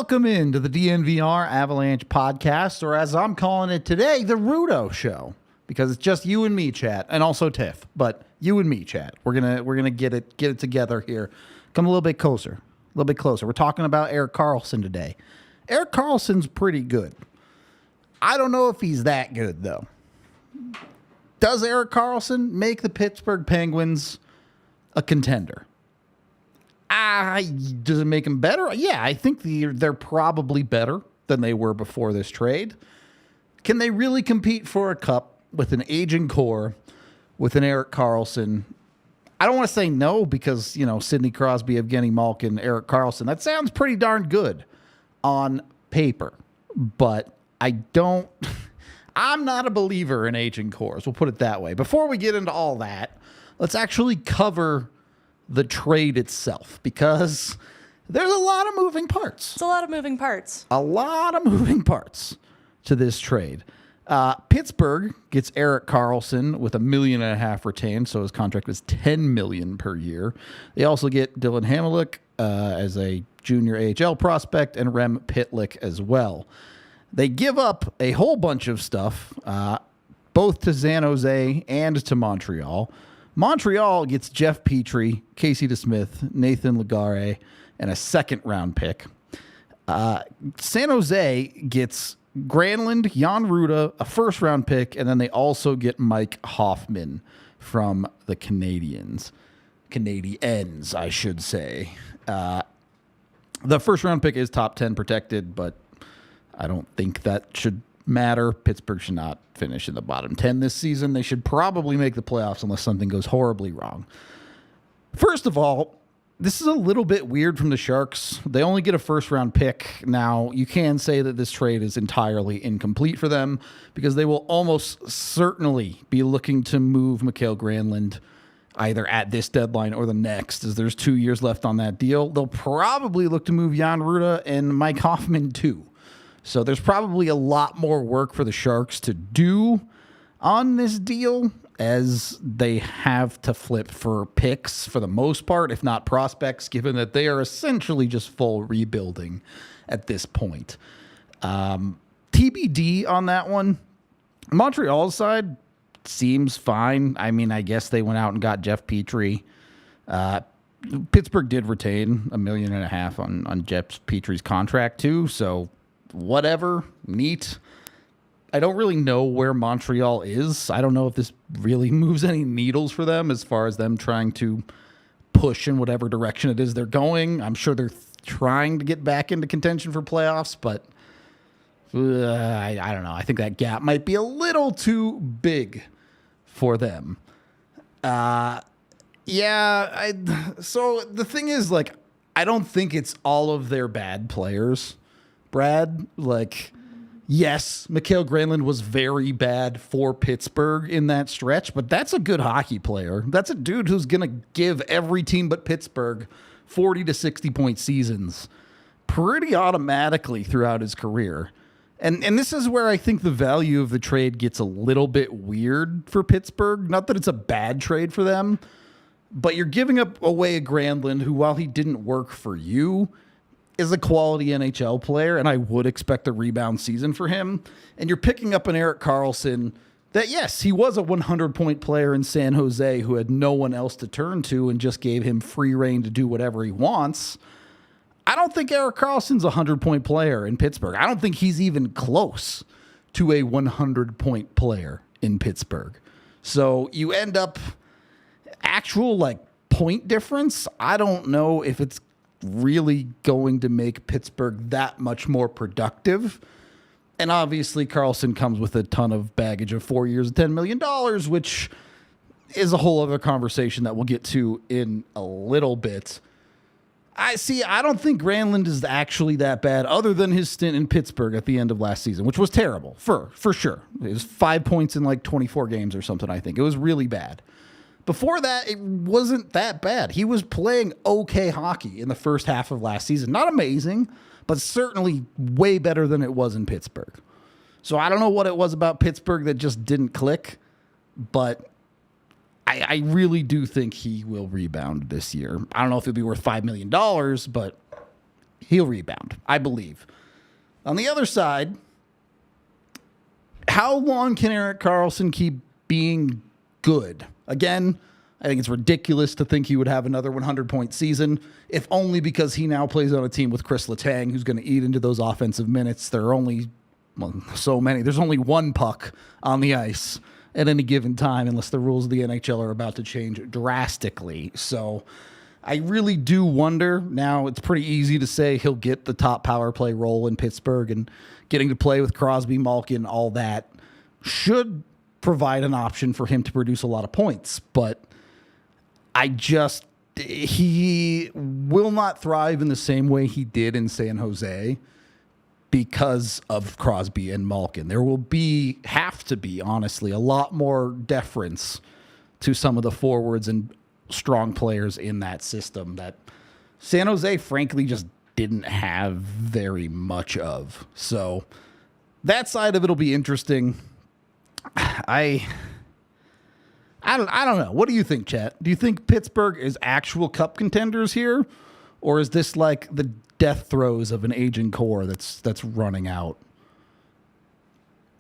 Welcome into the DNVR Avalanche Podcast, or as I'm calling it today, the Rudo Show, because it's just you and me, chat, and also Tiff, but you and me, chat. We're gonna get it together here. Come a little bit closer. We're talking about Erik Karlsson today. Erik Karlsson's pretty good. I don't know if he's that good, though. Does Erik Karlsson make the Pittsburgh Penguins a contender? Does it make them better? Yeah, I think they're probably better than they were before this trade. Can they really compete for a cup with an aging core, with an Erik Karlsson? I don't want to say no because, Sidney Crosby, Evgeny Malkin, Erik Karlsson, that sounds pretty darn good on paper. But I'm not a believer in aging cores. We'll put it that way. Before we get into all that, let's actually cover the trade itself, because there's a lot of moving parts. It's a lot of moving parts. A lot of moving parts to this trade. Pittsburgh gets Erik Karlsson with $1.5 million retained, so his contract was $10 million per year. They also get Dylan Hamelic as a junior AHL prospect and Rem Pitlick as well. They give up a whole bunch of stuff, both to San Jose and to Montreal. Montreal gets Jeff Petrie, Casey DeSmith, Nathan Legare, and a second-round pick. San Jose gets Granlund, Jan Ruda, a first-round pick, and then they also get Mike Hoffman from the Canadiens, I should say. The first-round pick is top 10 protected, but I don't think that should matter. Pittsburgh should not finish in the bottom 10 this season. They should probably make the playoffs unless something goes horribly wrong. First of all, this is a little bit weird from the Sharks. They only get a first-round pick. Now, you can say that this trade is entirely incomplete for them because they will almost certainly be looking to move Mikael Granlund either at this deadline or the next, as there's 2 years left on that deal. They'll probably look to move Jan Ruda and Mike Hoffman too. So there's probably a lot more work for the Sharks to do on this deal, as they have to flip for picks for the most part, if not prospects, given that they are essentially just full rebuilding at this point. TBD on that one. Montreal's side seems fine. I mean, I guess they went out and got Jeff Petrie. Pittsburgh did retain $1.5 million on Jeff Petrie's contract too, so whatever, neat. I don't really know where Montreal is. I don't know if this really moves any needles for them as far as them trying to push in whatever direction it is they're going. I'm sure they're trying to get back into contention for playoffs, but I don't know. I think that gap might be a little too big for them. So the thing is, I don't think it's all of their bad players, Brad. Yes, Mikael Granlund was very bad for Pittsburgh in that stretch, but that's a good hockey player. That's a dude who's going to give every team but Pittsburgh 40 to 60-point seasons pretty automatically throughout his career. And this is where I think the value of the trade gets a little bit weird for Pittsburgh. Not that it's a bad trade for them, but you're giving away a Granlund who, while he didn't work for you, is a quality NHL player, and I would expect a rebound season for him. And you're picking up an Erik Karlsson that, yes, he was a 100-point player in San Jose who had no one else to turn to and just gave him free reign to do whatever he wants. I don't think Erik Karlsson's a 100-point player in Pittsburgh. I don't think he's even close to a 100-point player in Pittsburgh. So you end up actual point difference. I don't know if it's really going to make Pittsburgh that much more productive. And obviously Karlsson comes with a ton of baggage of 4 years, $10 million, which is a whole other conversation that we'll get to in a little bit. I don't think Granlund is actually that bad, other than his stint in Pittsburgh at the end of last season, which was terrible, for sure. It was 5 points in 24 games or something, I think. It was really bad. Before that, it wasn't that bad. He was playing okay hockey in the first half of last season. Not amazing, but certainly way better than it was in Pittsburgh. So I don't know what it was about Pittsburgh that just didn't click, but I really do think he will rebound this year. I don't know if it'll be worth $5 million, but He'll rebound, I believe. On the other side, how long can Erik Karlsson keep being good? Again, I think it's ridiculous to think he would have another 100-point season, if only because he now plays on a team with Chris Letang, who's going to eat into those offensive minutes. There are only so many. There's only one puck on the ice at any given time, unless the rules of the NHL are about to change drastically. So I really do wonder. Now, it's pretty easy to say he'll get the top power play role in Pittsburgh, and getting to play with Crosby, Malkin, all that should provide an option for him to produce a lot of points. But he will not thrive in the same way he did in San Jose because of Crosby and Malkin. There will have to be, honestly, a lot more deference to some of the forwards and strong players in that system that San Jose, frankly, just didn't have very much of. So that side of it will be interesting. I don't know. What do you think, Chet? Do you think Pittsburgh is actual cup contenders here, or is this like the death throes of an aging core that's running out?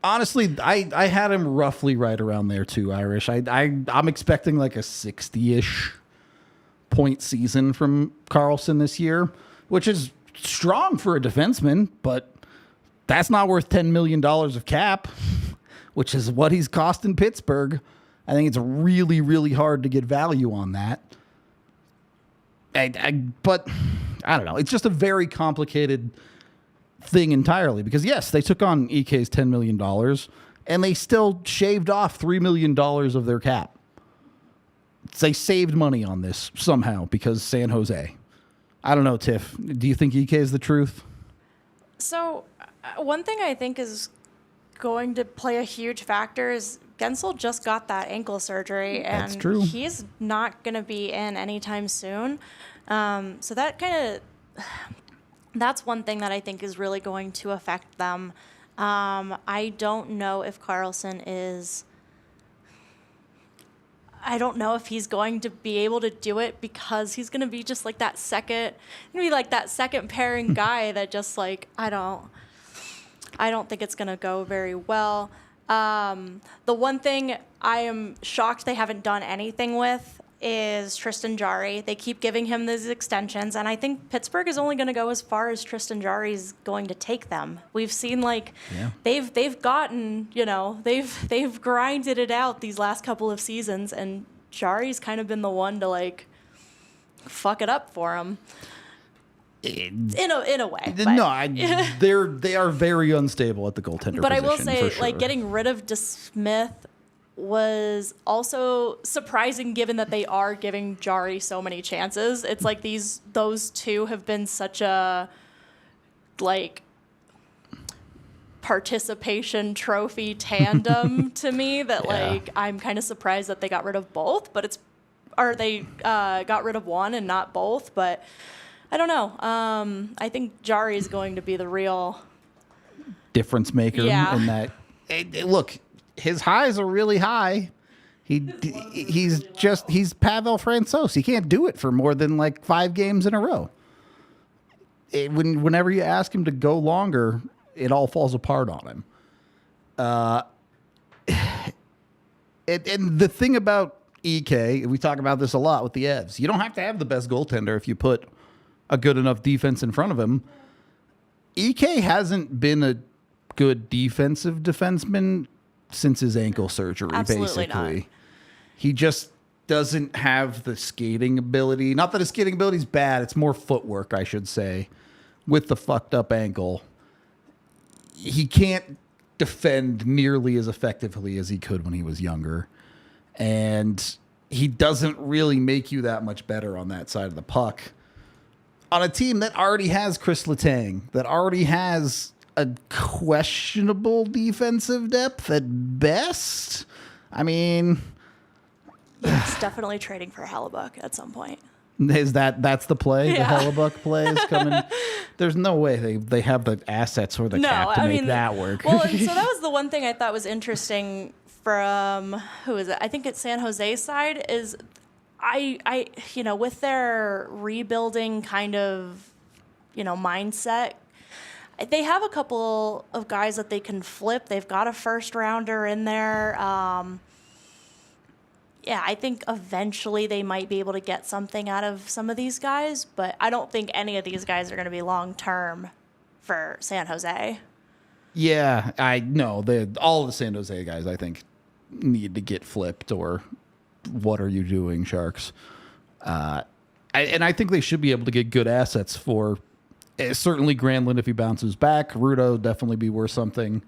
Honestly, I had him roughly right around there too, Irish. I'm expecting like a 60-ish point season from Karlsson this year, which is strong for a defenseman, but that's not worth $10 million of cap, which is what he's costing Pittsburgh. I think it's really, really hard to get value on that. But I don't know. It's just a very complicated thing entirely because, yes, they took on EK's $10 million and they still shaved off $3 million of their cap. They saved money on this somehow because San Jose. I don't know, Tiff. Do you think EK is the truth? So one thing I think is going to play a huge factor is Gensel just got that ankle surgery, and that's true. He's not going to be in anytime soon. So that's one thing that I think is really going to affect them. I don't know if Karlsson is. I don't know if he's going to be able to do it because he's going to be just like that second pairing guy that just like I don't think it's going to go very well. The one thing I am shocked they haven't done anything with is Tristan Jarry. They keep giving him these extensions, and I think Pittsburgh is only going to go as far as Tristan Jarry is going to take them. We've seen they've gotten, they've grinded it out these last couple of seasons, and Jarry's kind of been the one to like fuck it up for them. In a way. No, they are very unstable at the goaltender but position. I will say, for sure. like, getting rid of DeSmith was also surprising given that they are giving Jarry so many chances. It's like those two have been such a like participation trophy tandem to me that like I'm kind of surprised that they got rid of both, they got rid of one and not both, but I don't know. I think Jarry is going to be the real difference maker in that. Look, his highs are really high. He's Pavel Francouz. He can't do it for more than like 5 games in a row. Whenever you ask him to go longer, it all falls apart on him. And the thing about EK, we talk about this a lot with the Evs. You don't have to have the best goaltender if you put a good enough defense in front of him. EK hasn't been a good defensive defenseman since his ankle surgery. Absolutely basically. Not. He just doesn't have the skating ability. Not that his skating ability is bad. It's more footwork, I should say, with the fucked up ankle. He can't defend nearly as effectively as he could when he was younger. And he doesn't really make you that much better on that side of the puck. On a team that already has Chris Letang, that already has a questionable defensive depth at best. I mean, it's definitely trading for Hellebuck at some point. Is that's the play? Yeah. The Hellebuck play is coming. There's no way they have the assets or the cap to make that work. Well, and so that was the one thing I thought was interesting from who is it? I think it's San Jose's side is I with their rebuilding kind of mindset. They have a couple of guys that they can flip. They've got a first rounder in there. I think eventually they might be able to get something out of some of these guys, but I don't think any of these guys are going to be long-term for San Jose. Yeah, I know. All the San Jose guys, I think, need to get flipped, or what are you doing, Sharks? And I think they should be able to get good assets for certainly Granlund if he bounces back. Rudo definitely be worth something.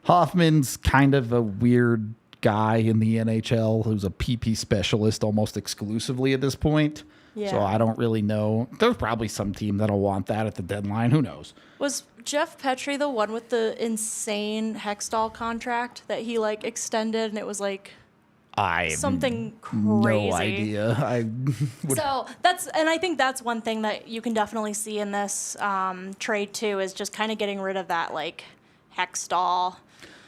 Hoffman's kind of a weird guy in the NHL who's a PP specialist almost exclusively at this point. Yeah. So I don't really know. There's probably some team that'll want that at the deadline. Who knows? Was Jeff Petrie the one with the insane Hextall contract that he extended, and it was something crazy? No idea. I think that's one thing that you can definitely see in this trade too, is just kind of getting rid of that Hextall.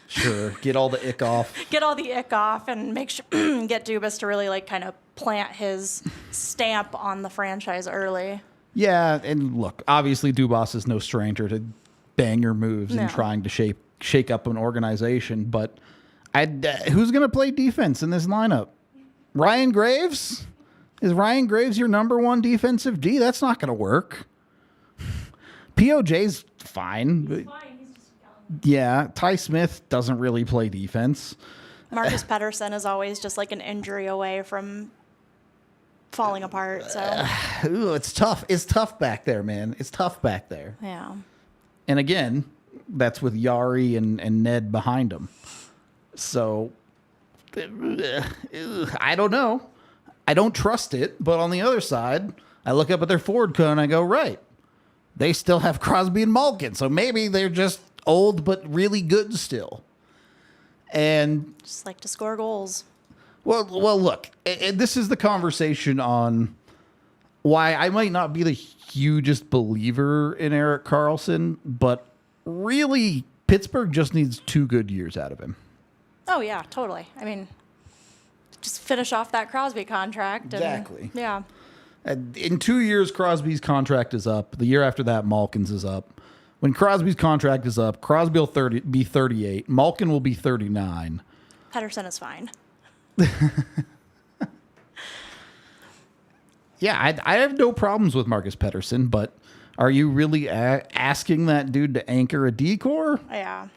Sure, get all the ick off. Get all the ick off, and make sure get Dubas to really kind of plant his stamp on the franchise early. Yeah, and look, obviously Dubas is no stranger to banger moves and trying to shake up an organization, but who's going to play defense in this lineup? Ryan Graves? Is Ryan Graves your number one defensive D? That's not going to work. POJ's fine. He's fine. He's just yeah, Ty Smith doesn't really play defense. Marcus Pettersson is always just an injury away from falling apart. So Ooh, it's tough. It's tough back there, man. It's tough back there. yeah. And again, that's with Yari and Ned behind him. So, I don't know. I don't trust it. But on the other side, I look up at their forward core and I go, right, they still have Crosby and Malkin. So maybe they're just old but really good still. And Just like to score goals. well, look, this is the conversation on why I might not be the hugest believer in Erik Karlsson, but really, Pittsburgh just needs 2 good years out of him. Oh, yeah, totally. I mean, just finish off that Crosby contract. Exactly. Yeah. In 2 years, Crosby's contract is up. The year after that, Malkin's is up. When Crosby's contract is up, Crosby will be 38. Malkin will be 39. Pettersson is fine. Yeah, I have no problems with Marcus Pettersson, but are you really asking that dude to anchor a D-core? Yeah.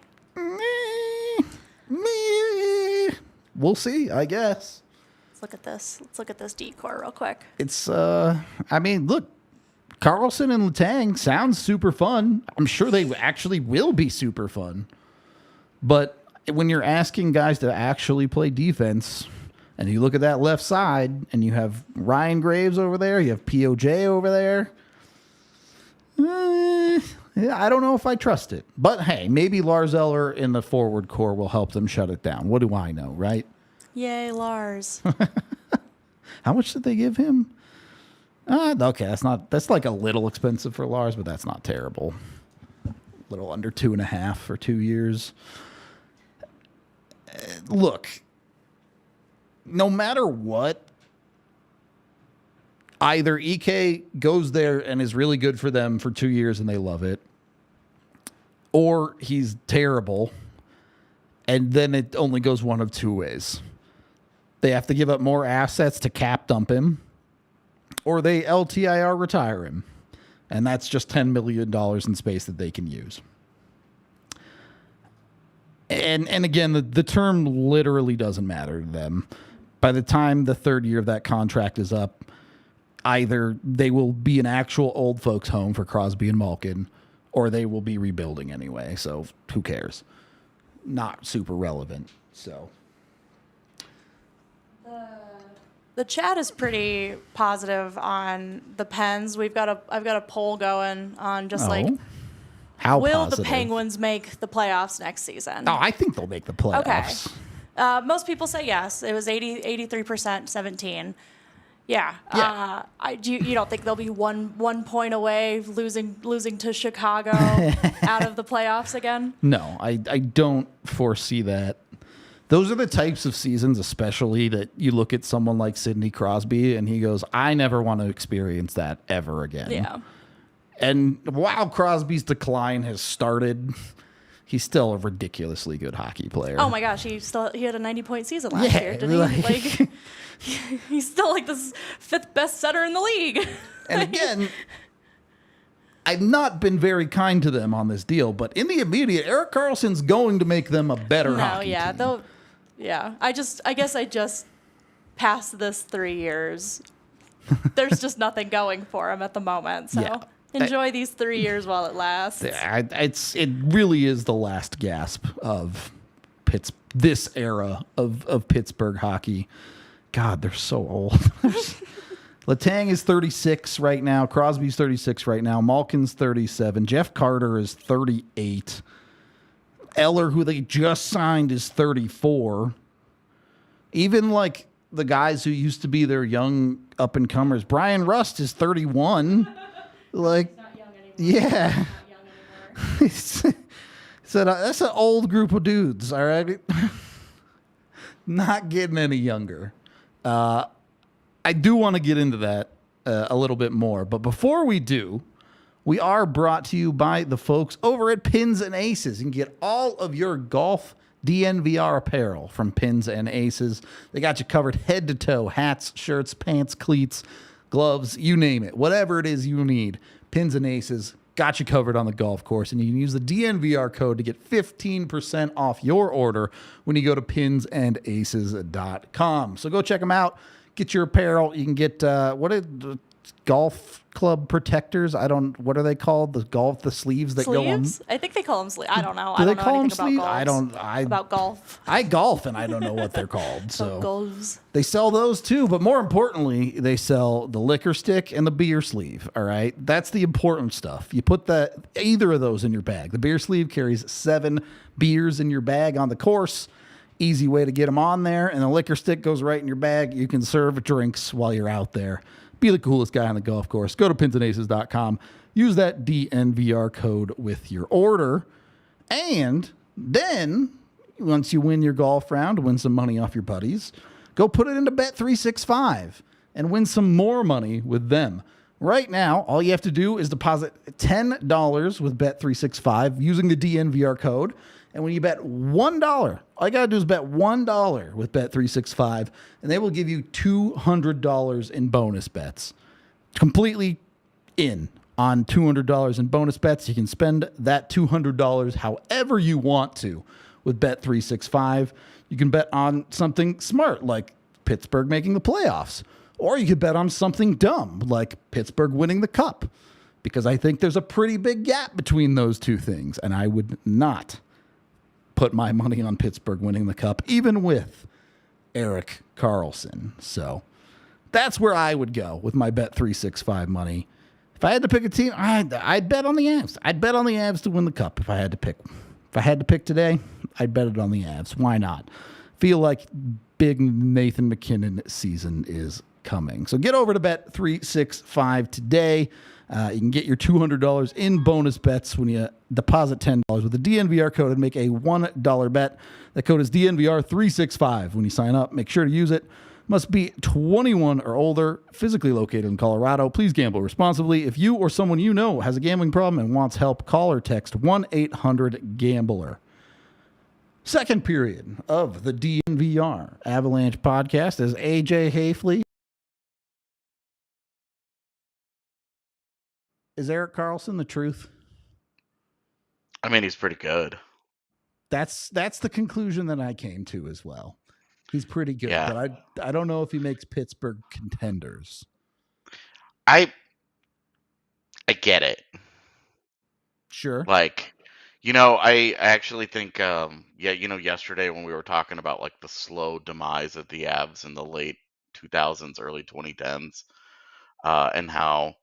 We'll see, I guess. Let's look at this. Let's look at this decor real quick. It's, I mean, look, Karlsson and Letang sounds super fun. I'm sure they actually will be super fun. But when you're asking guys to actually play defense, and you look at that left side, and you have Ryan Graves over there, you have POJ over there, I don't know if I trust it. But hey, maybe Lars Eller in the forward core will help them shut it down. What do I know, right? Yay, Lars. How much did they give him? Okay, that's like a little expensive for Lars, but that's not terrible. A little under 2.5 for 2 years. Look, no matter what, either EK goes there and is really good for them for 2 years and they love it, or he's terrible, and then it only goes one of 2 ways. They have to give up more assets to cap dump him, or they LTIR retire him. And that's just $10 million in space that they can use. And again, the term literally doesn't matter to them. By the time the 3rd year of that contract is up, either they will be an actual old folks home for Crosby and Malkin, or they will be rebuilding anyway. So who cares? Not super relevant. So The chat is pretty positive on the Pens. I've got a poll going on just how will positive? the Penguins make the playoffs next season? Oh, I think they'll make the playoffs. Okay. Most people say yes. It was 83%, 17. Yeah. You don't think they'll be one point away losing to Chicago out of the playoffs again? No, I don't foresee that. Those are the types of seasons, especially that you look at someone like Sidney Crosby and he goes, I never want to experience that ever again. Yeah. And while Crosby's decline has started, he's still a ridiculously good hockey player. Oh my gosh, he had a 90-point season last year, didn't he? Like, he's still like the 5th best setter in the league. And again, I've not been very kind to them on this deal, but in the immediate, Erik Karlsson's going to make them a better hockey team. I guess I just past this 3 years. There's just nothing going for him at the moment. So enjoy these 3 years while it lasts. It really is the last gasp of this era of Pittsburgh hockey. God, they're so old. Letang is 36 right now. Crosby's 36 right now. Malkin's 37. Jeff Carter is 38. Eller, who they just signed, is 34. Even like the guys who used to be their young up-and-comers, Brian Rust is 31. Like, He's not young anymore. yeah. He's not young anymore. That's an old group of dudes, all right? Not getting any younger. I do want to get into that a little bit more. But before we do, we are brought to you by the folks over at Pins and Aces. You can get all of your golf DNVR apparel from Pins and Aces. They got you covered head to toe. Hats, shirts, pants, cleats, gloves, you name it. Whatever it is you need, Pins and Aces got you covered on the golf course. And you can use the DNVR code to get 15% off your order when you go to pinsandaces.com. So go check them out. Get your apparel. You can get golf club protectors. What are they called? The sleeves that go on. I think they call them sleeves. I don't know. Do I they don't call know them anything sleeves? about golf. I golf and I don't know what they're called. So Golves. they sell those too, but more importantly, they sell the liquor stick and the beer sleeve. All right, that's the important stuff. You put either of those in your bag. The beer sleeve carries 7 beers in your bag on the course. Easy way to get them on there, and the liquor stick goes right in your bag. You can serve drinks while you're out there. Be the coolest guy on the golf course. Go to pinsandaces.com. Use that DNVR code with your order. And then, once you win your golf round, win some money off your buddies, go put it into Bet365 and win some more money with them. Right now, all you have to do is deposit $10 with Bet365 using the DNVR code. And when you bet $1, all you got to do is bet $1 with Bet365, and they will give you $200 in bonus bets. Completely in on $200 in bonus bets. You can spend that $200 however you want to with Bet365. You can bet on something smart like Pittsburgh making the playoffs, or you could bet on something dumb like Pittsburgh winning the cup, because I think there's a pretty big gap between those two things, and I would not put my money on Pittsburgh winning the cup, even with Erik Karlsson. So that's where I would go with my Bet365 money. If I had to pick a team, I'd bet on the Avs. I'd bet on the Avs to win the cup if I had to pick. If I had to pick today, I'd bet it on the Avs. Why not? Feel like big Nathan MacKinnon season is coming. So get over to Bet365 today. You can get your $200 in bonus bets when you deposit $10 with the DNVR code and make a $1 bet. That code is DNVR365 when you sign up. Make sure to use it. Must be 21 or older, physically located in Colorado. Please gamble responsibly. If you or someone you know has a gambling problem and wants help, call or text 1-800-GAMBLER. Second period of the DNVR Avalanche Podcast is AJ Hafley. Is Erik Karlsson the truth? I mean, he's pretty good. That's the conclusion that I came to as well. He's pretty good, Yeah. but I don't know if he makes Pittsburgh contenders. I get it. Sure. Like, I actually think, yesterday when we were talking about like the slow demise of the Avs in the late 2000s, early 2010s, and how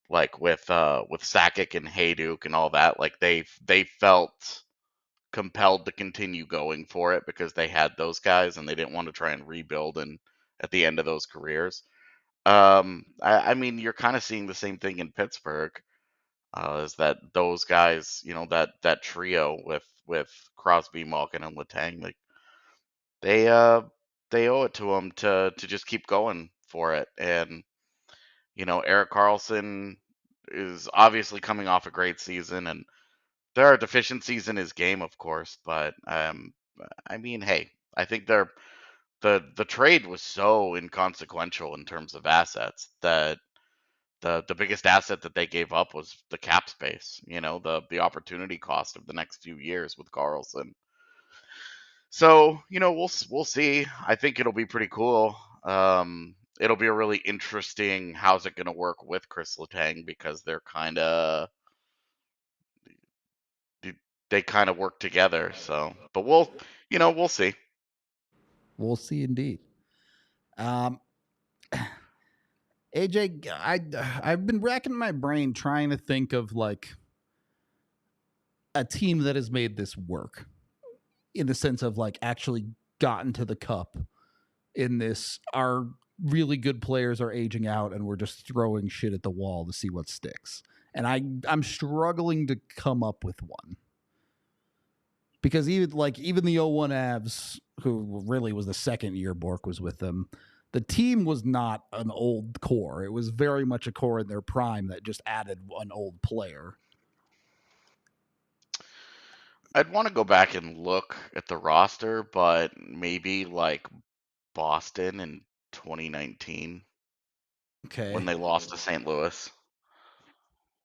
like with Sakic and Hayduk and all that, like they felt compelled to continue going for it because they had those guys and they didn't want to try and rebuild and at the end of those careers. I mean, you're kind of seeing the same thing in Pittsburgh. Is that those guys, that trio with Crosby, Malkin, and Letang, like they owe it to them to just keep going for it. And Erik Karlsson is obviously coming off a great season, and there are deficiencies in his game, of course. But I mean, hey, I think the trade was so inconsequential in terms of assets that the biggest asset that they gave up was the cap space. The opportunity cost of the next few years with Karlsson. So we'll see. I think it'll be pretty cool. It'll be a really interesting. How's it going to work with Chris Letang, because they're they kind of work together. So, but we'll see. We'll see indeed. Um, AJ, I've been racking my brain trying to think of like a team that has made this work in the sense of like actually gotten to the cup in this. Our really good players are aging out and we're just throwing shit at the wall to see what sticks. And I'm struggling to come up with one. Because even the '01 Avs, who really was the second year Bork was with them, the team was not an old core. It was very much a core in their prime that just added an old player. I'd want to go back and look at the roster, but maybe like Boston in 2019 Okay. when they lost to St. Louis.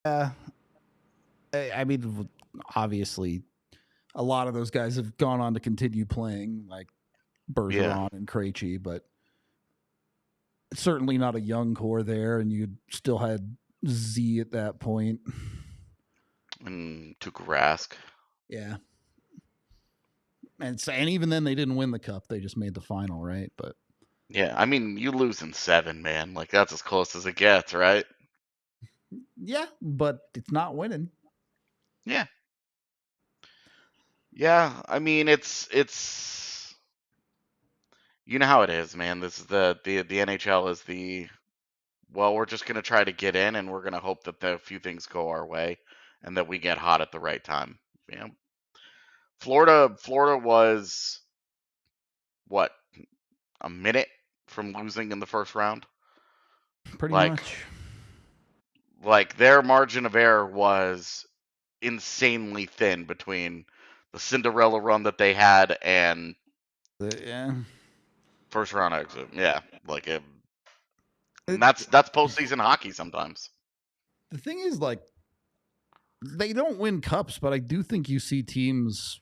I mean, obviously, a lot of those guys have gone on to continue playing, like Bergeron and Krejci, but certainly not a young core there, and you still had Z at that point. And Tuukka Rask. Yeah. And even then, they didn't win the cup. They just made the final, right? But yeah, I mean, you lose in 7, man. Like, that's as close as it gets, right? yeah, but it's not winning. Yeah. Yeah, I mean, it's you know how it is, man. This is the NHL is well, we're just gonna try to get in, and we're gonna hope that the few things go our way, and that we get hot at the right time. Yeah. Florida was what, a minute from losing in the first round. Pretty Like much. like their margin of error was insanely thin between the Cinderella run that they had and Yeah. first round exit. Yeah, like and It, that's postseason hockey sometimes. the thing is, like, they don't win cups, but I do think you see teams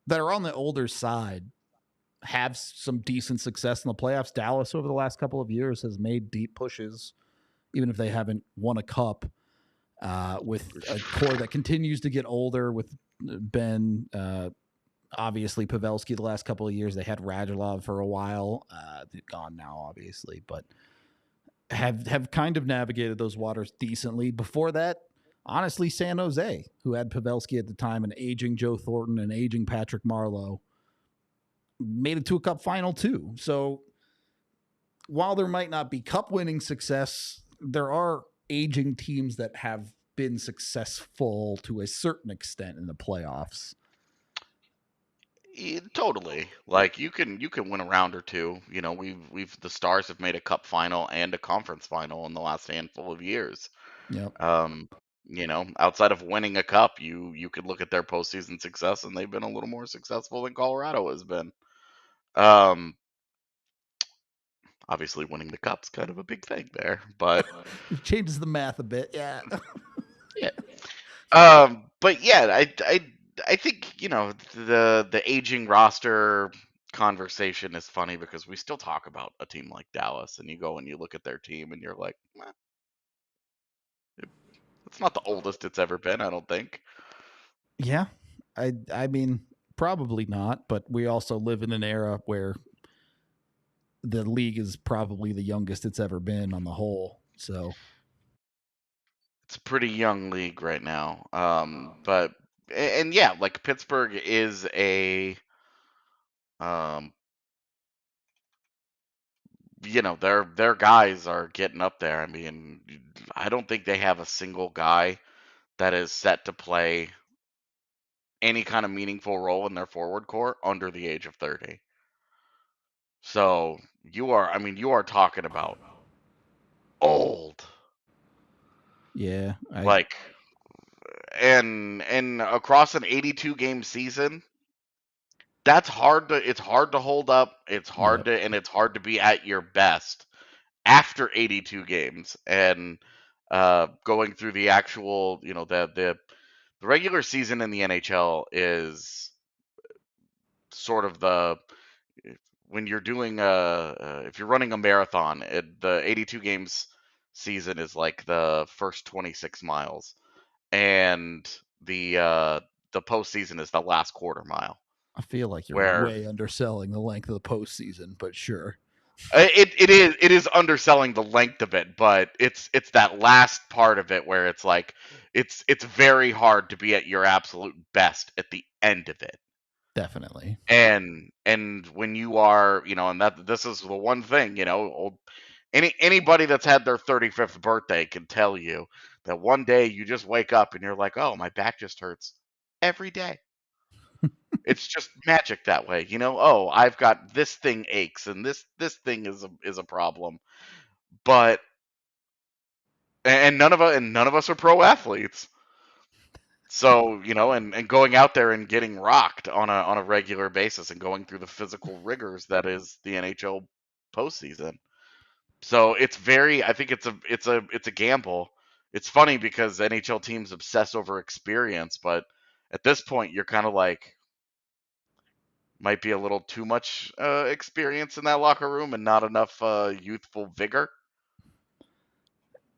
that are on the older side have some decent success in the playoffs. Dallas over the last couple of years has made deep pushes, even if they haven't won a cup, with a core that continues to get older with Ben. Obviously, Pavelski the last couple of years. They had Radulov for a while. Gone now, obviously, but have kind of navigated those waters decently. Before that, honestly, San Jose, who had Pavelski at the time, and aging Joe Thornton and aging Patrick Marleau, made it to a cup final too. So while there might not be cup winning success, there are aging teams that have been successful to a certain extent in the playoffs. Totally. Like you can win a round or two. We've the Stars have made a cup final and a conference final in the last handful of years. Yep. Outside of winning a cup, you could look at their postseason success, and they've been a little more successful than Colorado has been. Um, Obviously, winning the cup's kind of a big thing there, but It changes the math a bit. Yeah. yeah. But yeah, I think the aging roster conversation is funny because we still talk about a team like Dallas, and you go and you look at their team, and you're like, it's not the oldest it's ever been, I don't think. Yeah. I mean, probably not, but we also live in an era where the league is probably the youngest it's ever been on the whole. So It's a pretty young league right now. But and yeah, like Pittsburgh is um, their guys are getting up there. I mean, I don't think they have a single guy that is set to play any kind of meaningful role in their forward core under the age of 30. So I mean, you are talking about old. Yeah, Like, and across an 82 game season, that's hard to it's hard to hold up. It's hard yep. to and it's hard to be at your best after 82 games and going through the actual, the regular season in the NHL is sort of the when you're doing if you're running a marathon, the 82 games season is like the first 26 miles, and the postseason is the last quarter mile. I feel like you're Where way underselling the length of the postseason, but sure. it is underselling the length of it, but it's that last part of it where it's like it's very hard to be at your absolute best at the end of it. Definitely. And when you are, and that this is the one thing, anybody that's had their 35th birthday can tell you that one day you just wake up and you're like, oh, my back just hurts every day. It's just magic that way, oh, I've got this thing aches and this thing is a problem. But and none of us are pro athletes. So, and going out there and getting rocked on a regular basis and going through the physical rigors that is the NHL postseason. So I think it's a gamble. It's funny because NHL teams obsess over experience, but at this point you're kind of like might be a little too much experience in that locker room and not enough youthful vigor,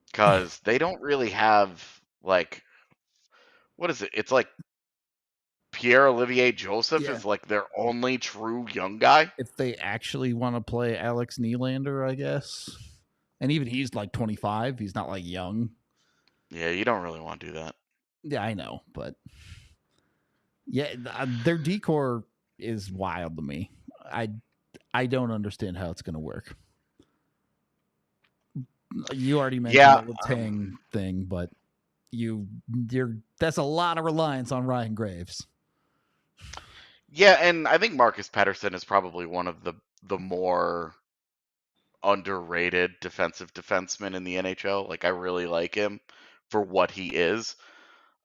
because they don't really have, like, what is it? It's like Pierre-Olivier Joseph Yeah. is like their only true young guy. If they actually want to play Alex Nylander, I guess. And even he's like 25. He's not like young. Yeah, you don't really want to do that. Yeah, I know, but yeah, their decor is wild to me. I don't understand how it's going to work. You already mentioned Yeah, the Letang thing, but that's a lot of reliance on Ryan Graves. yeah, and I think Marcus Pettersson is probably one of the more underrated defensive defensemen in the NHL. Like, I really like him for what he is.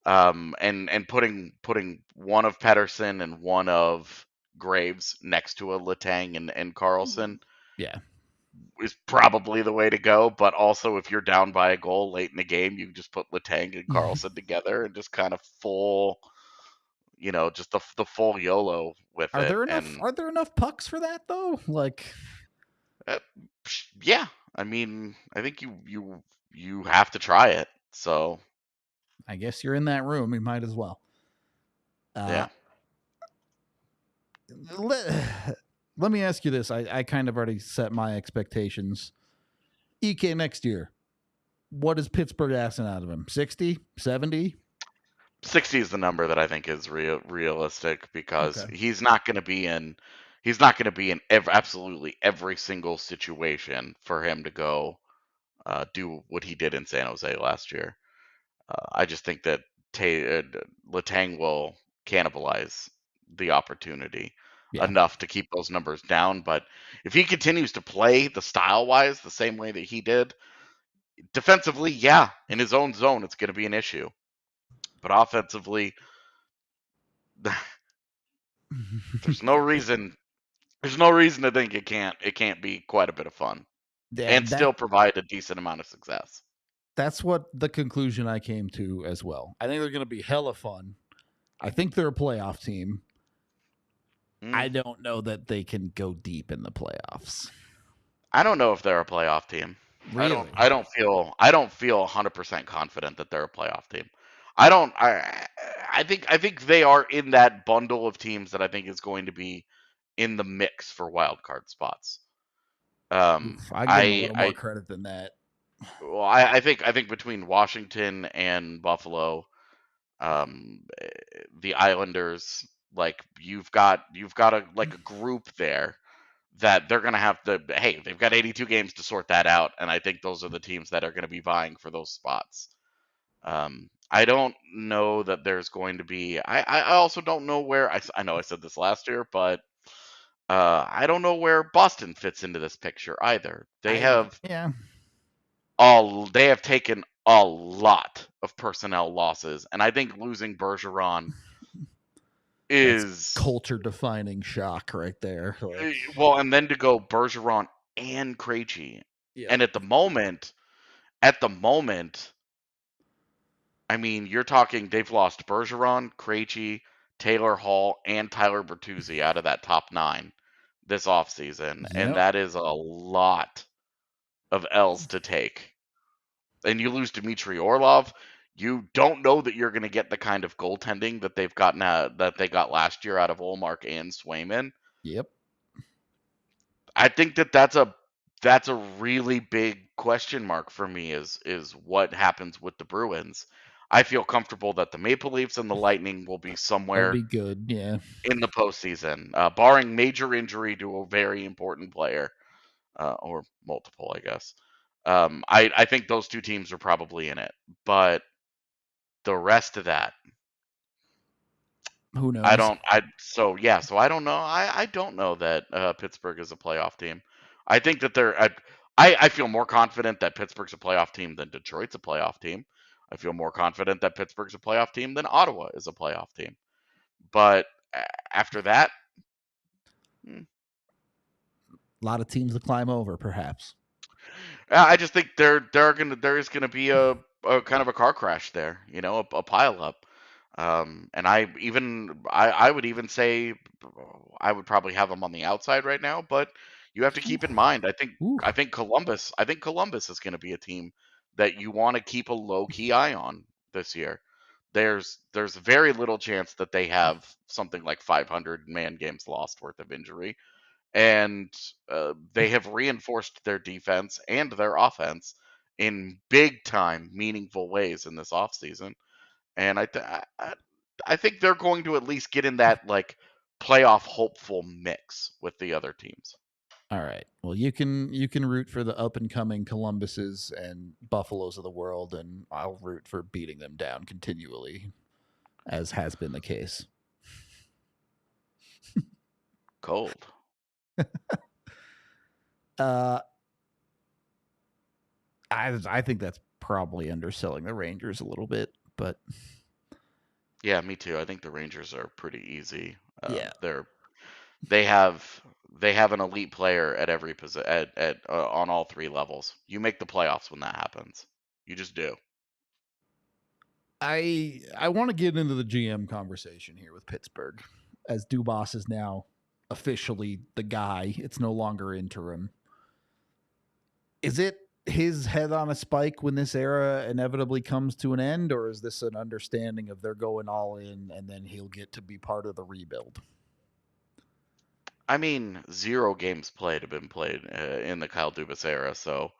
And putting one of Pettersson and one of Graves next to a Letang and Karlsson Yeah. is probably the way to go. But also, if you're down by a goal late in the game, you just put Letang and Karlsson together and just kind of full, just the full YOLO with Are it. there enough? And Are there enough pucks for that though? Like, uh, yeah, I mean, I think you have to try it. So I guess you're in that room. You might as well. yeah. Let me ask you this. I kind of already set my expectations. EK next year. What is Pittsburgh asking out of him? 60, 70? 60 is the number that I think is realistic, because Okay. he's not going to be in absolutely every single situation for him to go do what he did in San Jose last year. I just think that Letang will cannibalize the opportunity Yeah. enough to keep those numbers down. But if he continues to play the style-wise the same way that he did defensively, yeah, in his own zone, it's going to be an issue. But offensively, there's no reason to think it can't be quite a bit of fun and that still provide a decent amount of success. that's what the conclusion I came to as well. I think they're going to be hella fun. I think they're a playoff team. I don't know that they can go deep in the playoffs. I don't know if they're a playoff team. Really? I don't feel 100% confident that they're a playoff team. I think they are in that bundle of teams that I think is going to be in the mix for wild card spots. I give them a little more credit than that. Well, I think between Washington and Buffalo, the Islanders, like you've got a group there that they're going to have to, hey, they've got 82 games to sort that out, and I think those are the teams that are going to be vying for those spots. I don't know that there's going to be. I also don't know where. I know I said this last year, but I don't know where Boston fits into this picture either. They have Yeah. taken a lot of personnel losses, and I think losing Bergeron That's is culture-defining shock right there. Like, well, and then to go Bergeron and Krejci, yeah, and at the moment, I mean, you're talking they've lost Bergeron, Krejci, Taylor Hall, and Tyler Bertuzzi out of that top 9 this offseason, and yep, that is a lot of L's to take. And you lose Dmitry Orlov, you don't know that you're going to get the kind of goaltending that they've gotten that they got last year out of Olmark and Swayman. yep. I think that's a really big question mark for me is what happens with the Bruins. I feel comfortable that the Maple Leafs and the Lightning will be That'll somewhere be good. Yeah. in the postseason, barring major injury to a very important player, or multiple, I guess. I think those two teams are probably in it, but the rest of that, Who I knows? don't. So I don't know. I don't know that Pittsburgh is a playoff team. I think that I feel more confident that Pittsburgh's a playoff team than Detroit's a playoff team. I feel more confident that Pittsburgh's a playoff team than Ottawa is a playoff team. But after that, hmm, A lot of teams to climb over, perhaps. I just think there is gonna be a kind of a car crash there, a pile up. And I would even say I would probably have them on the outside right now, but you have to keep in mind, Ooh. I think Columbus is going to be a team that you want to keep a low key eye on this year. There's very little chance that they have something like 500 man games lost worth of injury, and they have reinforced their defense and their offense in big time meaningful ways in this offseason. And I think they're going to at least get in that like playoff hopeful mix with the other teams. All right. Well, you can root for the up and coming Columbuses and Buffaloes of the world, and I'll root for beating them down continually, as has been the case. Cold. I think that's probably underselling the Rangers a little bit, but Yeah, me too. I think the Rangers are pretty easy. yeah. They have an elite player at every at on all 3 levels. You make the playoffs when that happens. You just do. I want to get into the GM conversation here with Pittsburgh, as Dubas is now officially the guy. It's no longer interim. Is it his head on a spike when this era inevitably comes to an end, or is this an understanding of they're going all in and then he'll get to be part of the rebuild? I mean, 0 games played have been played in the Kyle Dubas era, so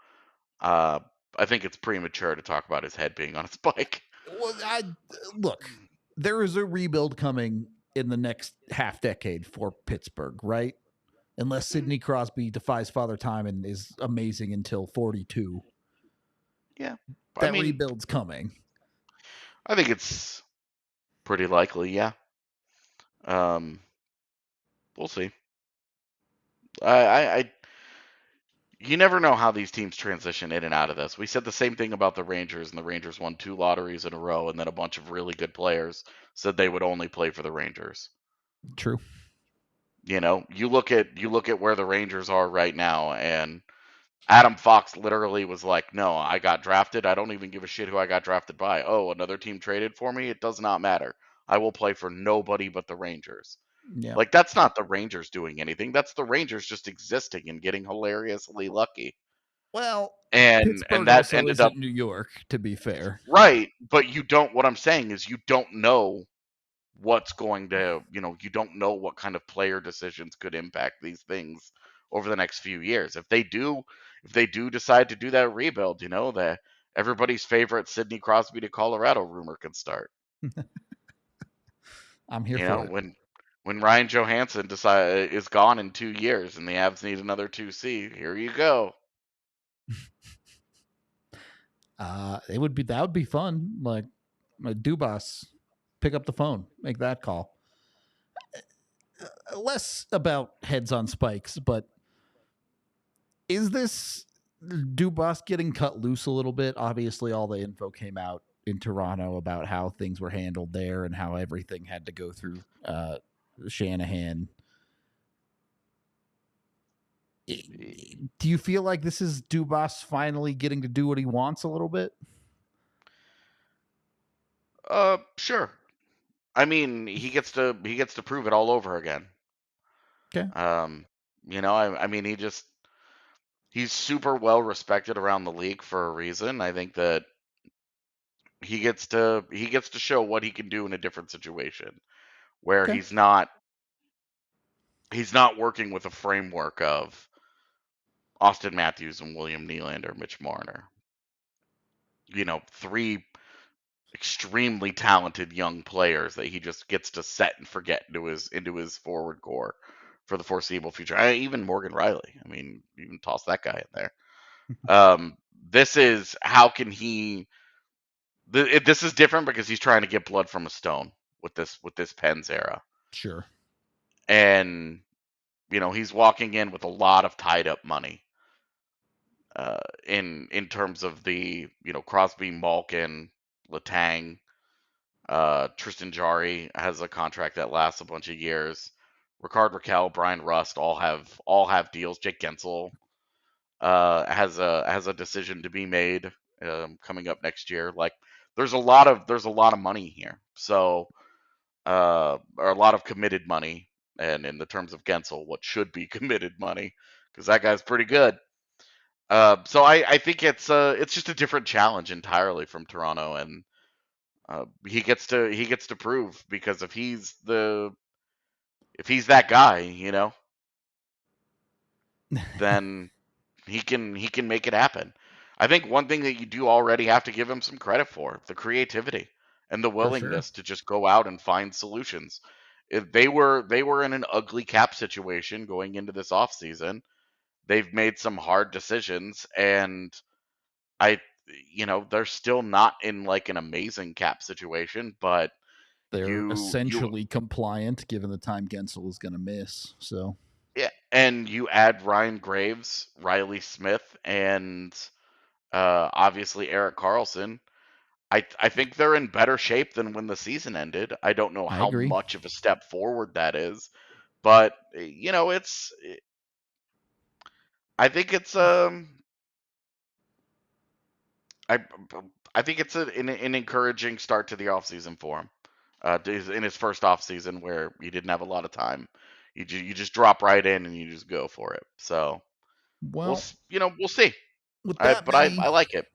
I think it's premature to talk about his head being on a spike. Well, look, there is a rebuild coming in the next half decade for Pittsburgh, right? Unless Sidney Crosby defies Father Time and is amazing until 42. Yeah. That rebuild's coming. I think it's pretty likely, yeah. We'll see. You never know how these teams transition in and out of this. We said the same thing about the Rangers, and the Rangers won 2 lotteries in a row, and then a bunch of really good players said they would only play for the Rangers. True. You look at where the Rangers are right now, and Adam Fox literally was like, "No, I got drafted. I don't even give a shit who I got drafted by. Oh, another team traded for me. It does not matter. I will play for nobody but the Rangers." Yeah. Like, that's not the Rangers doing anything. That's the Rangers just existing and getting hilariously lucky. Well, And Pittsburgh that also ended isn't up New York, to be fair. right, but what I'm saying is you don't know what's going to, you don't know what kind of player decisions could impact these things over the next few years. If they do decide to do that rebuild, that everybody's favorite Sidney Crosby to Colorado rumor can start. I'm here for it. When Ryan Johansson is gone in 2 years and the Avs need another 2C, here you go. That would be fun. Like Dubas, pick up the phone, make that call. Less about heads on spikes, but is this Dubas getting cut loose a little bit. Obviously, all the info came out in Toronto about how things were handled there and how everything had to go through Shanahan. Do you feel like this is Dubas finally getting to do what he wants a little bit? Sure. I mean, he gets to prove it all over again. Okay. I mean, he's super well respected around the league for a reason. I think that he gets to show what he can do in a different situation where Okay. he's not working with a framework of Austin Matthews and William Nylander, Mitch Marner. Three extremely talented young players that he just gets to set and forget into his forward core for the foreseeable future. Even Morgan Riley. I mean, even toss that guy in there. This is how can he? This is different because he's trying to get blood from a stone with this Pens era. Sure. And he's walking in with a lot of tied up money. In terms of the Crosby, Malkin, Letang, Tristan Jarry has a contract that lasts a bunch of years. Ricard Raquel, Brian Rust all have deals. Jake Gensel has a decision to be made coming up next year. Like there's a lot of money here. So or a lot of committed money, and in the terms of Gensel, what should be committed money, because that guy's pretty good. So I think it's just a different challenge entirely from Toronto, and he gets to prove, because if he's that guy, then he can make it happen. I think one thing that you do already have to give him some credit for, the creativity and the willingness to just go out and find solutions. If they were in an ugly cap situation going into this offseason, they've made some hard decisions, and they're still not in like an amazing cap situation, but they're essentially compliant given the time Gensel is going to miss. So yeah, and you add Ryan Graves, Riley Smith, and obviously Erik Karlsson. I think they're in better shape than when the season ended. I don't know how much of a step forward that is, but I think it's I think it's an encouraging start to the offseason for him. In his first offseason where he didn't have a lot of time, you just drop right in and you just go for it. So we'll see. I like it.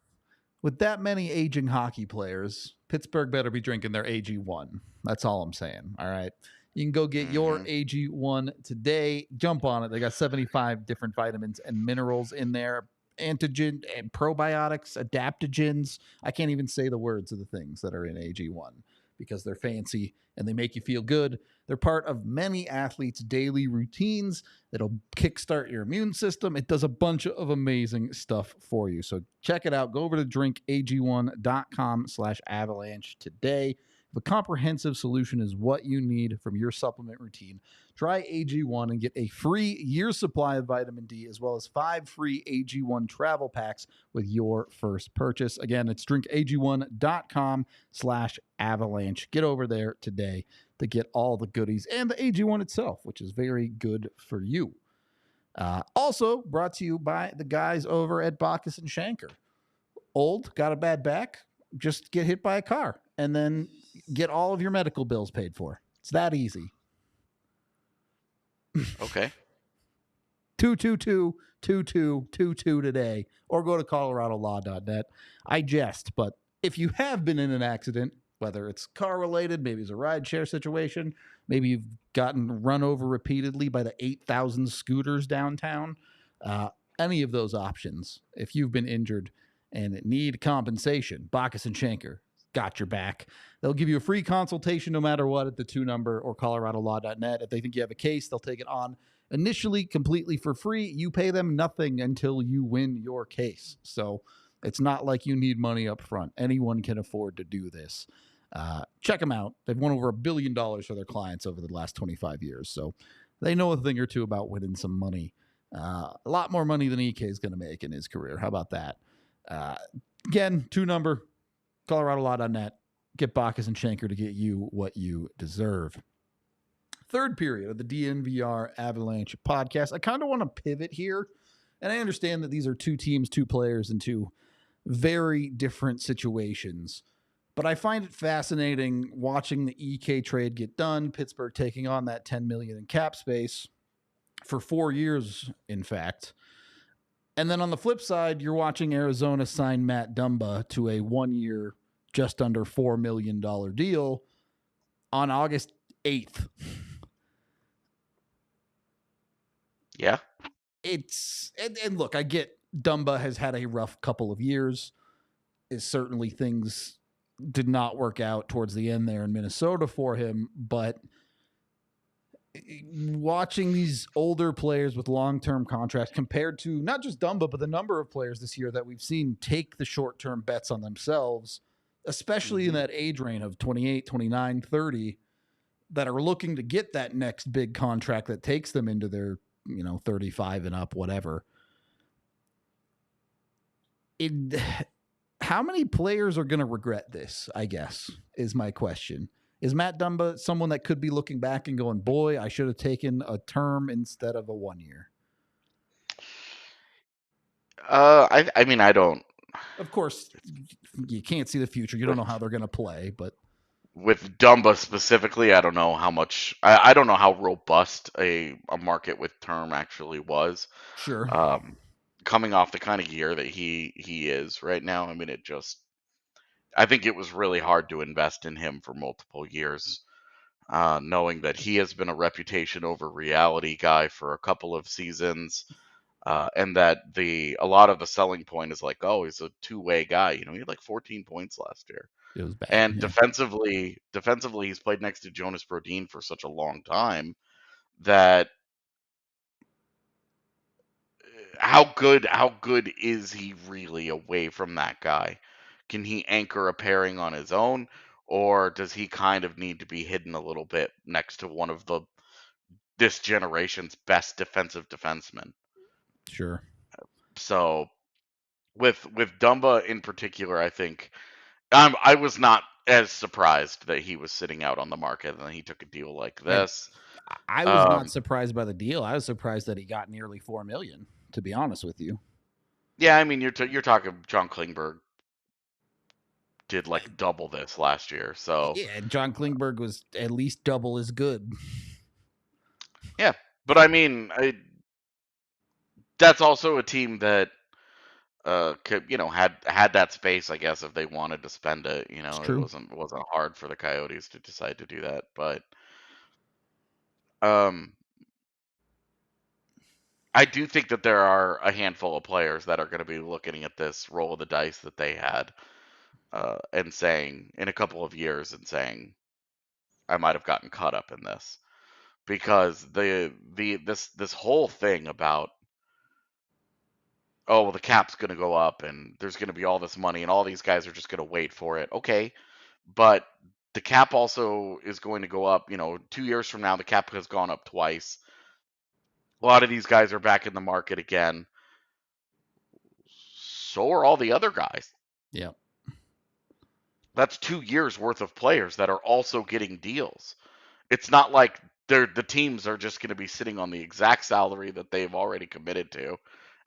With that many aging hockey players, Pittsburgh better be drinking their AG1. That's all I'm saying. All right. You can go get your AG1 today. Jump on it. They got 75 different vitamins and minerals in there. Antigen and probiotics, adaptogens. I can't even say the words of the things that are in AG1 because they're fancy and they make you feel good. They're part of many athletes' daily routines that'll kickstart your immune system. It does a bunch of amazing stuff for you. So check it out. Go over to drinkag1.com/avalanche today. If a comprehensive solution is what you need from your supplement routine, try AG1 and get a free year supply of vitamin D, as well as 5 free AG1 travel packs with your first purchase. Again, it's drinkag1.com/avalanche. Get over there today to get all the goodies and the AG1 itself, which is very good for you. Also brought to you by the guys over at Bacchus and Shanker. Old, got a bad back, just get hit by a car and then get all of your medical bills paid for. It's that easy. Okay. 222-2222 today, or go to coloradolaw.net. I jest, but if you have been in an accident, whether it's car related, maybe it's a rideshare situation, maybe you've gotten run over repeatedly by the 8,000 scooters downtown, any of those options, if you've been injured and need compensation, Bacchus and Shanker got your back. They'll give you a free consultation no matter what at the 2 number or coloradolaw.net. If they think you have a case, they'll take it on initially completely for free. You pay them nothing until you win your case. So it's not like you need money up front. Anyone can afford to do this. Check them out. They've won over $1 billion for their clients over the last 25 years. So they know a thing or two about winning some money A lot more money than EK is going to make in his career. How about that? Again, 2-number, ColoradoLaw.net. Get Bacchus and Schenker to get you what you deserve. Third period of the DNVR Avalanche podcast. I kind of want to pivot here, and I understand that these are two teams, two players, and two very different situations. But I find it fascinating watching the EK trade get done, Pittsburgh taking on that $10 million in cap space for 4 years, in fact. And then on the flip side, you're watching Arizona sign Matt Dumba to a 1-year, just under $4 million deal on August 8th. Yeah. And look, I get Dumba has had a rough couple of years. Certainly things did not work out towards the end there in Minnesota for him, but watching these older players with long-term contracts compared to not just Dumba, but the number of players this year that we've seen take the short-term bets on themselves, especially in that age range of 28, 29, 30, that are looking to get that next big contract that takes them into their, 35 and up, whatever. How many players are going to regret this, I guess, is my question. Is Matt Dumba someone that could be looking back and going, boy, I should have taken a term instead of a 1 year? I mean, I don't. Of course, you can't see the future. You don't know how they're going to play, but with Dumba specifically, I don't know how much. I don't know how robust a market with term actually was. Sure. Coming off the kind of year that he is right now, I mean, I think it was really hard to invest in him for multiple years, knowing that he has been a reputation over reality guy for a couple of seasons, and that a lot of the selling point is like, oh, he's a two-way guy. He had like 14 points last year. It was bad. And defensively, he's played next to Jonas Brodin for such a long time that how good is he really away from that guy? Can he anchor a pairing on his own, or does he kind of need to be hidden a little bit next to one of this generation's best defensive defensemen? Sure. So with Dumba in particular, I think I was not as surprised that he was sitting out on the market and then he took a deal like this. I was not surprised by the deal. I was surprised that he got nearly $4 million, to be honest with you. Yeah, I mean, you're talking John Klingberg did like double this last year, so yeah, John Klingberg was at least double as good. Yeah, but I mean, that's also a team that could, had that space, I guess, if they wanted to spend it. It wasn't hard for the Coyotes to decide to do that, but I do think that there are a handful of players that are going to be looking at this roll of the dice that they had, and saying in a couple of years and saying, I might have gotten caught up in this, because this whole thing about, oh, well, the cap's going to go up and there's going to be all this money and all these guys are just going to wait for it. Okay, but the cap also is going to go up. 2 years from now, the cap has gone up twice. A lot of these guys are back in the market again. So are all the other guys. Yeah. That's 2 years worth of players that are also getting deals. It's not like the teams are just going to be sitting on the exact salary that they've already committed to.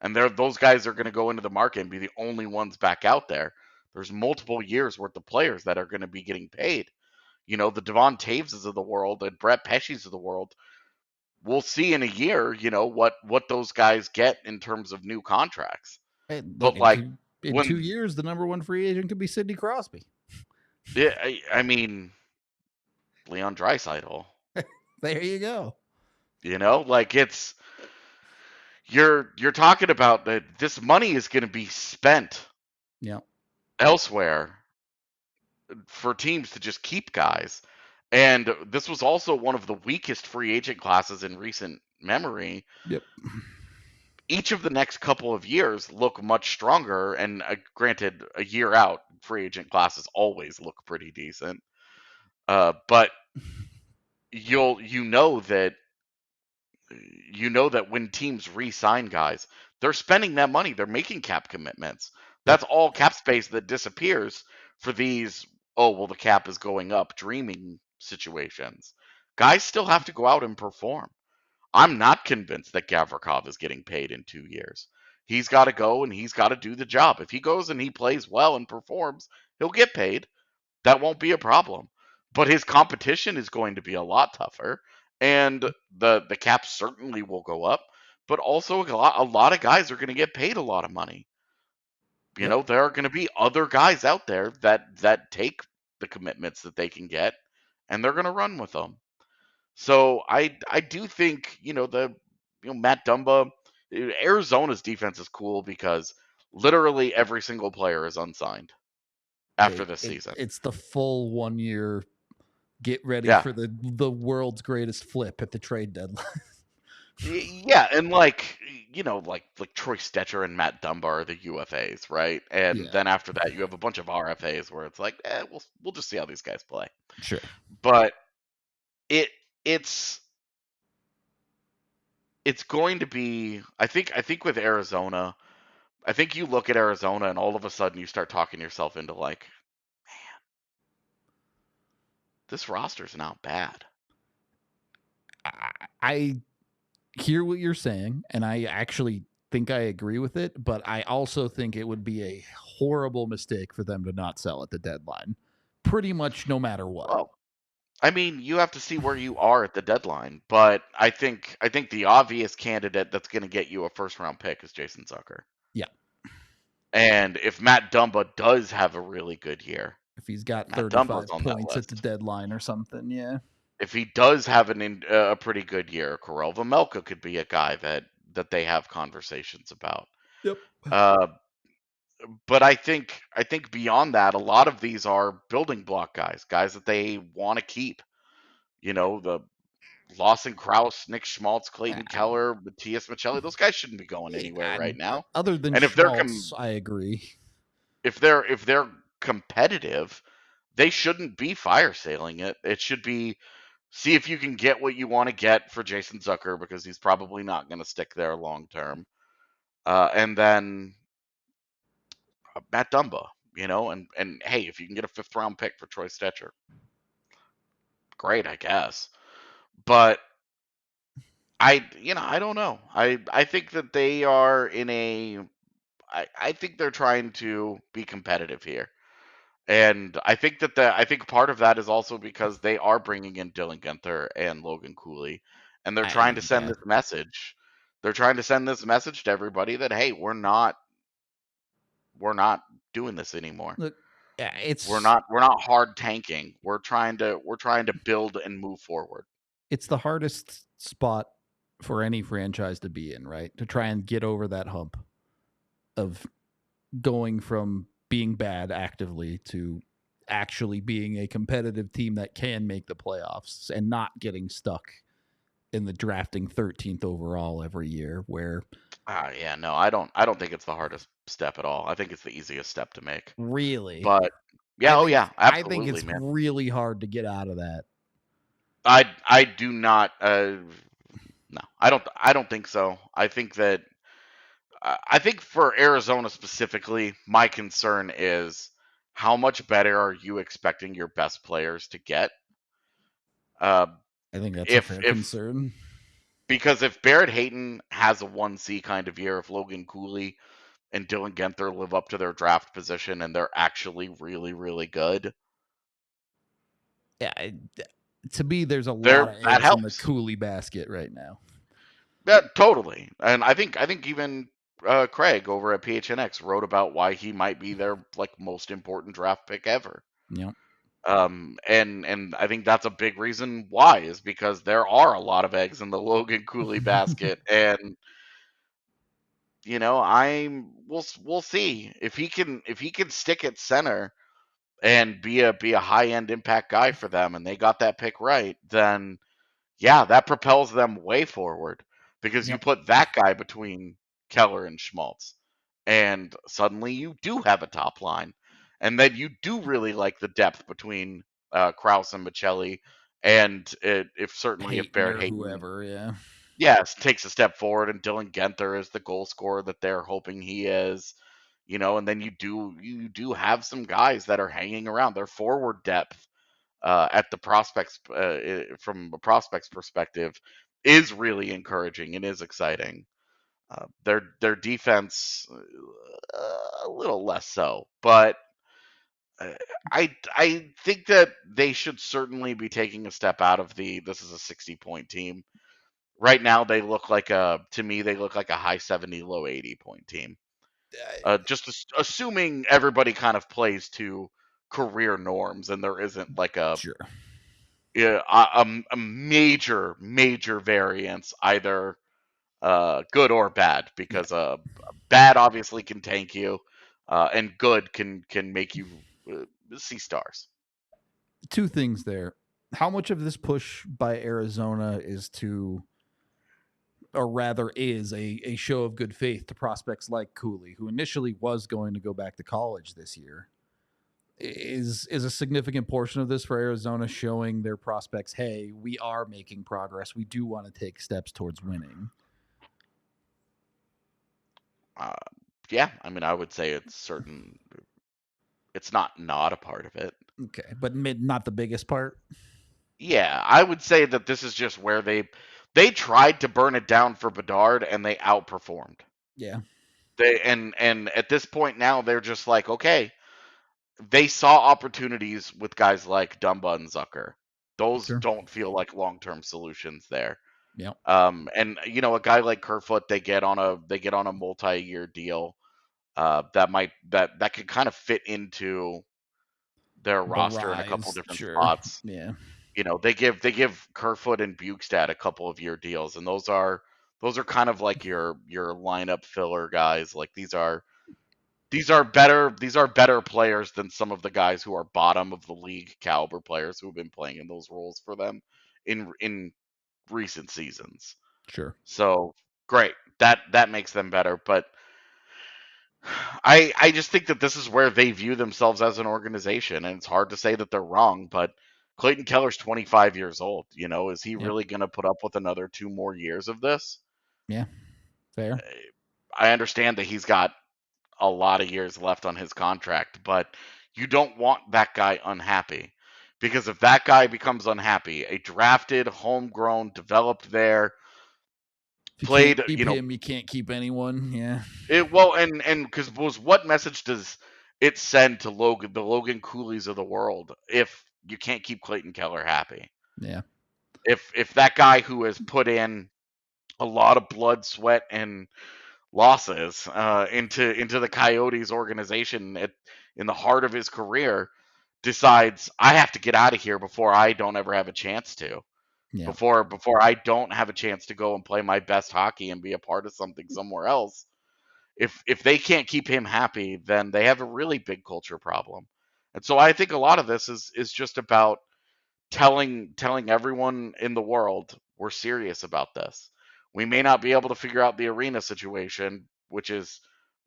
And those guys are going to go into the market and be the only ones back out there. There's multiple years worth of players that are going to be getting paid. The Devon Taveses of the world and Brett Pesci's of the world. We'll see in a year, what those guys get in terms of new contracts. Hey, but like in 2 years, the number one free agent could be Sidney Crosby. Yeah, I mean, Leon Draisaitl. There you go. It's you're talking about that this money is going to be spent elsewhere for teams to just keep guys. And this was also one of the weakest free agent classes in recent memory. Yep. Each of the next couple of years look much stronger, and granted, a year out, free agent classes always look pretty decent. But you know that you know that when teams re-sign guys, they're spending that money. They're making cap commitments. That's all cap space that disappears for these, oh, well, the cap is going up, dreaming situations. Guys still have to go out and perform. I'm not convinced that Gavrikov is getting paid in 2 years. He's got to go and he's got to do the job. If he goes and he plays well and performs, he'll get paid. That won't be a problem. But his competition is going to be a lot tougher, and the cap certainly will go up. But also a lot of guys are going to get paid a lot of money. You know, there are going to be other guys out there that take the commitments that they can get, and they're going to run with them. So I do think Matt Dumba, Arizona's defense is cool because literally every single player is unsigned after this season. It's the full 1 year. Get ready for the world's greatest flip at the trade deadline. Yeah, and like Troy Stetcher and Matt Dumba are the UFAs, right? And then after that, you have a bunch of RFAs where it's like, we'll just see how these guys play. Sure, but it's going to be. I think with Arizona, I think you look at Arizona and all of a sudden you start talking yourself into like, man, this roster's not bad. I hear what you're saying, and I actually think I agree with it, but I also think it would be a horrible mistake for them to not sell at the deadline, pretty much no matter what. Well, I mean, you have to see where you are at the deadline, but I think the obvious candidate that's going to get you a first round pick is Jason Zucker. Yeah. And if Matt Dumba does have a really good year, if he's got 35 points at the deadline or something, yeah. If he does have a pretty good year, Karel Vejmelka could be a guy that they have conversations about. Yep. But I think beyond that, a lot of these are building block guys that they want to keep. You know, the Lawson Krause, Nick Schmaltz, Clayton Keller, Matthias Michelli, those guys shouldn't be going anywhere right now. Other than Schmaltz, I agree. If they're competitive, they shouldn't be fire sailing it. It should be see if you can get what you want to get for Jason Zucker because he's probably not going to stick there long term. And then Matt Dumba, and hey, if you can get a 5th round pick for Troy Stetcher, great, I guess. But I don't know. I think that they are I think they're trying to be competitive here. And I think that part of that is also because they are bringing in Dylan Guenther and Logan Cooley, and they're trying to send this message. They're trying to send this message to everybody that hey, we're not doing this anymore. Look, we're not hard tanking. We're trying to build and move forward. It's the hardest spot for any franchise to be in, right? To try and get over that hump of going from being bad actively to actually being a competitive team that can make the playoffs and not getting stuck in the drafting 13th overall every year where no, I don't think it's the hardest step at all. I think it's the easiest step to make. Really? But absolutely, I think it's really hard to get out of that. I do not no. I don't think so. I think for Arizona specifically, my concern is how much better are you expecting your best players to get? I think that's a fair concern. Because if Barrett Hayton has a 1C kind of year, if Logan Cooley and Dylan Guenther live up to their draft position and they're actually really, really good. Yeah, to me, there's a lot of eggs in the Cooley basket right now. Yeah, totally. And I think even Craig over at PHNX wrote about why he might be their most important draft pick ever. Yeah. And I think that's a big reason why is because there are a lot of eggs in the Logan Cooley basket, and we'll see if he can stick at center and be a high end impact guy for them, and they got that pick right, then yeah, that propels them way forward because you put that guy between Keller and Schmaltz, and suddenly you do have a top line. And then you do really like the depth between Krause and Michelli, and if Barrett Hayton, whoever, yes, takes a step forward, and Dylan Genther is the goal scorer that they're hoping he is. And then you do have some guys that are hanging around. Their forward depth at the prospects from a prospects perspective is really encouraging and is exciting. Their defense a little less so, but uh, I think that they should certainly be taking a step out of this is a 60-point team. Right now they look like to me they look like a high 70 low 80 point team. Just assuming everybody kind of plays to career norms and there isn't like Sure. a major variance either good or bad, because bad obviously can tank you, and good can make you see stars. Two things there. How much of this push by Arizona is or rather is a show of good faith to prospects like Cooley, who initially was going to go back to college this year? Is a significant portion of this for Arizona showing their prospects, hey, we are making progress. We do want to take steps towards winning. Yeah, I mean, I would say it's not a part of it. Okay, but not the biggest part. Yeah, I would say that this is just where they tried to burn it down for Bedard and they outperformed. Yeah. And at this point now they're just like, okay, they saw opportunities with guys like Dumba and Zucker. Those Sure. don't feel like long-term solutions there. Yeah. And a guy like Kerfoot, they get on a multi-year deal that could kind of fit into their roster in a couple different spots. Yeah. They give Kerfoot and Bukestad a couple of year deals, and those are kind of like your lineup filler guys. Like these are better players than some of the guys who are bottom of the league caliber players who have been playing in those roles for them in recent seasons. Sure. So great, that makes them better, but I just think that this is where they view themselves as an organization, and it's hard to say that they're wrong, but Clayton Keller's 25 years old. Is he really going to put up with another 2 more years of this? Yeah, fair. I understand that he's got a lot of years left on his contract, but you don't want that guy unhappy, because if that guy becomes unhappy, a drafted, homegrown, developed there, played, keep him, you can't keep anyone. Yeah. And because what message does it send to the Logan Cooleys of the world if you can't keep Clayton Keller happy? Yeah. If that guy who has put in a lot of blood, sweat, and losses into the Coyotes organization in the heart of his career decides, I have to get out of here before I don't ever have a chance to. Yeah. Before I don't have a chance to go and play my best hockey and be a part of something somewhere else. If they can't keep him happy, then they have a really big culture problem. And so I think a lot of this is just about telling everyone in the world, we're serious about this. We may not be able to figure out the arena situation, which is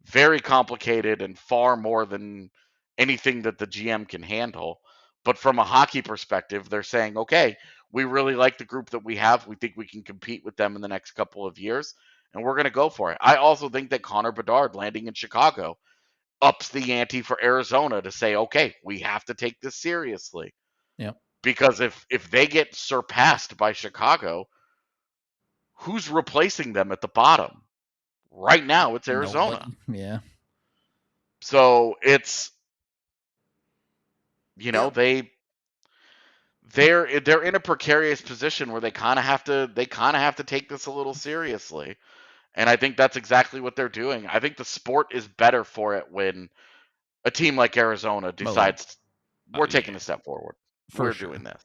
very complicated and far more than anything that the GM can handle. But from a hockey perspective, they're saying, okay, we really like the group that we have. We think we can compete with them in the next couple of years, and we're going to go for it. I also think that Connor Bedard landing in Chicago ups the ante for Arizona to say, okay, we have to take this seriously. Yeah. Because if they get surpassed by Chicago, who's replacing them at the bottom? Right now, it's Arizona. Nobody. Yeah. So it's, they're in a precarious position where they kind of have to take this a little seriously. And I think that's exactly what they're doing. I think the sport is better for it when a team like Arizona decides we're taking a step forward. We're doing this.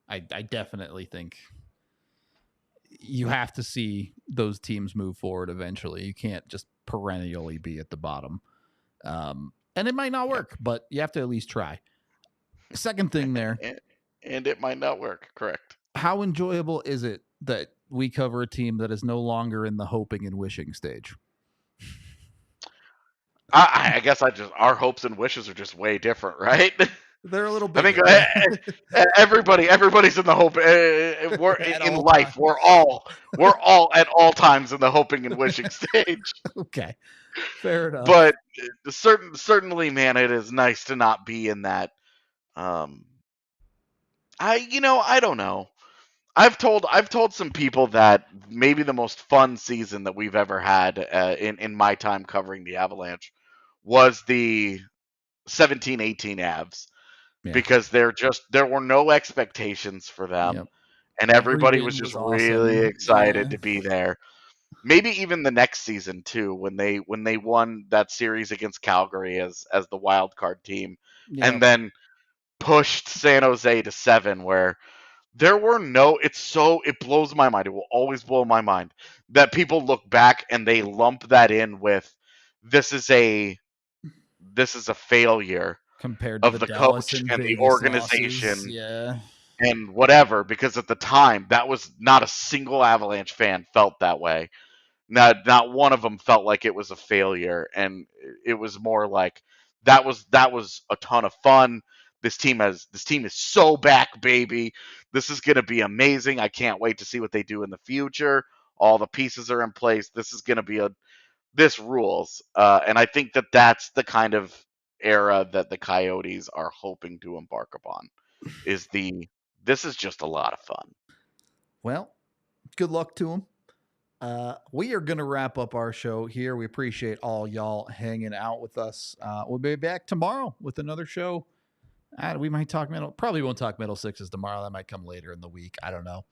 I definitely think you have to see those teams move forward eventually. You can't just perennially be at the bottom. And it might not work, but you have to at least try. Second thing there. And it might not work. Correct. How enjoyable is it that we cover a team that is no longer in the hoping and wishing stage? I guess our hopes and wishes are just way different, right? They're a little I bigger. think everybody's in the hope. We're At in all life. times. We're all at all times in the hoping and wishing stage. Okay, fair enough. But certainly, man, it is nice to not be in that. I don't know. I've told some people that maybe the most fun season that we've ever had in my time covering the Avalanche was the 17-18 Avs. Yeah. Because there were no expectations for them, Yep. and everybody Every was win just was really awesome. excited Yeah. to be there. Maybe even the next season too, when they won that series against Calgary as the wild card team, Yep. and then pushed San Jose to 7, where there were no. It blows my mind. It will always blow my mind that people look back and they lump that in with this is a failure Compared to of the the Dallas coach and and the Vegas organization losses. Yeah. and whatever, because at the time that was not a single Avalanche fan felt that way. Not one of them felt like it was a failure, and it was more like that was a ton of fun. This team is so back, baby. This is going to be amazing. I can't wait to see what they do in the future. All the pieces are in place. This is going to be this rules. And I think that that's the kind of era that the Coyotes are hoping to embark upon. This is just a lot of fun. Well, good luck to them. We are going to wrap up our show here. We appreciate all y'all hanging out with us. We'll be back tomorrow with another show. We might talk metal. Probably won't talk Middle Sixes tomorrow. That might come later in the week. I don't know.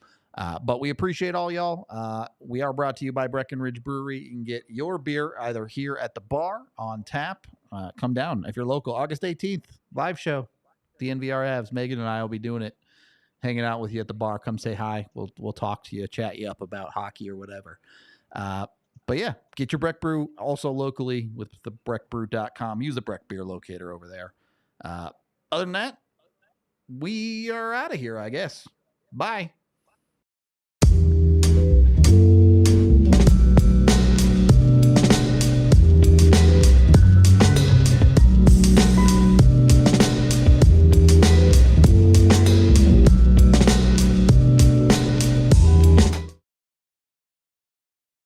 But we appreciate all y'all. We are brought to you by Breckenridge Brewery. You can get your beer either here at the bar on tap. Come down if you're local. August 18th, live show. DNVR Avs. Megan and I will be doing it. Hanging out with you at the bar. Come say hi. We'll talk to you, chat you up about hockey or whatever. But yeah, get your Breck Brew also locally with the breckbrew.com. Use the Breck Beer Locator over there. Other than that, we are out of here, I guess. Bye.